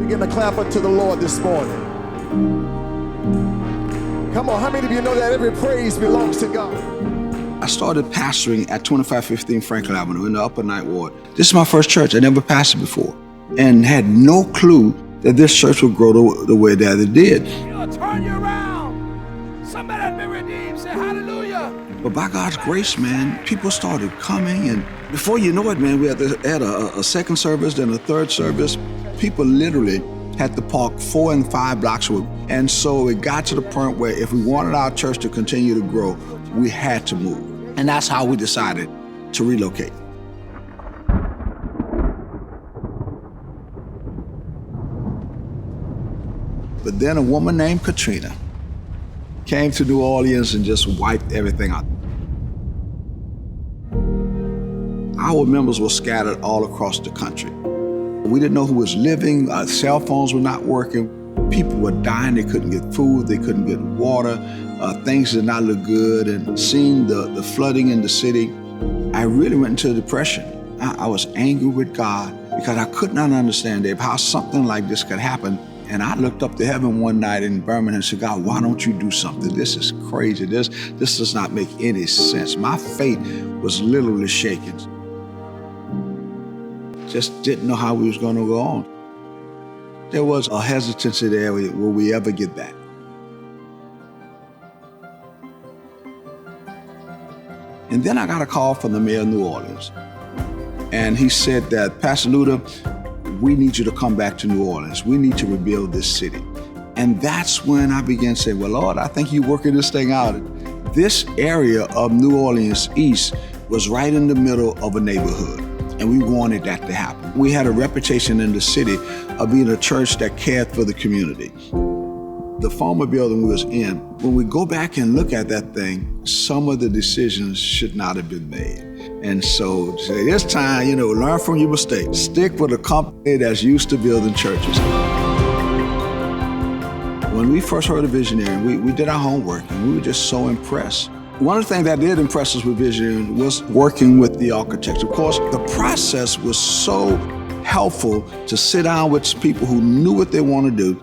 Begin to clap unto the Lord this morning. Come on, how many of you know that every praise belongs to God? I started pastoring at 2515 Franklin Avenue in the Upper Ninth Ward. This is my first church. I never pastored before and had no clue that this church would grow the way that it did. He'll turn you around. Somebody has been redeemed. Say hallelujah. But by God's grace, man, people started coming, and before you know it, man, we had a second service, then a third service. People literally had to park 4 and 5 blocks away. And so it got to the point where if we wanted our church to continue to grow, we had to move. And that's how we decided to relocate. But then a woman named Katrina came to New Orleans and just wiped everything out. Our members were scattered all across the country. We didn't know who was living, our cell phones were not working. People were dying, they couldn't get food, they couldn't get water, things did not look good. And seeing the flooding in the city, I really went into a depression. I was angry with God because I could not understand, Dave, how something like this could happen. And I looked up to heaven one night in Birmingham and said, God, why don't you do something? This is crazy. This does not make any sense. My faith was literally shaking. Just didn't know how we was going to go on. There was a hesitancy there, will we ever get back? And then I got a call from the mayor of New Orleans. And he said that, Pastor Luda, we need you to come back to New Orleans. We need to rebuild this city. And that's when I began to say, well, Lord, I think you're working this thing out. This area of New Orleans East was right in the middle of a neighborhood. And we wanted that to happen. We had a reputation in the city of being a church that cared for the community. The former building we was in, when we go back and look at that thing, some of the decisions should not have been made. And so say, this time, learn from your mistakes. Stick with a company that's used to building churches. When we first heard of Visioneering, we did our homework and we were just so impressed. One of the things that did impress us with Visioneering was working with the architects. Of course, the process was so helpful to sit down with people who knew what they wanted to do.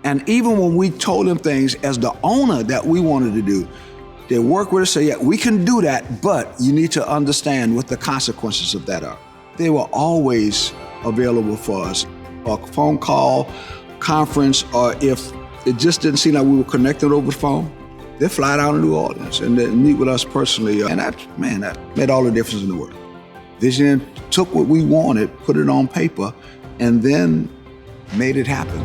And even when we told them things as the owner that we wanted to do, they worked with us, say, yeah, we can do that, but you need to understand what the consequences of that are. They were always available for us. A phone call, conference, or if it just didn't seem like we were connected over the phone, they fly down to New Orleans and they meet with us personally. And that made all the difference in the world. Visioneering took what we wanted, put it on paper, and then made it happen.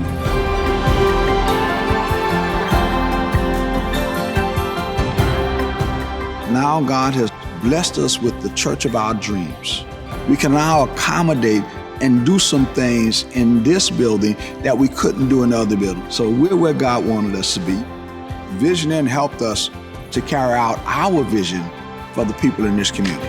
Now God has blessed us with the church of our dreams. We can now accommodate and do some things in this building that we couldn't do in the other buildings. So we're where God wanted us to be. Visioneering helped us to carry out our vision for the people in this community.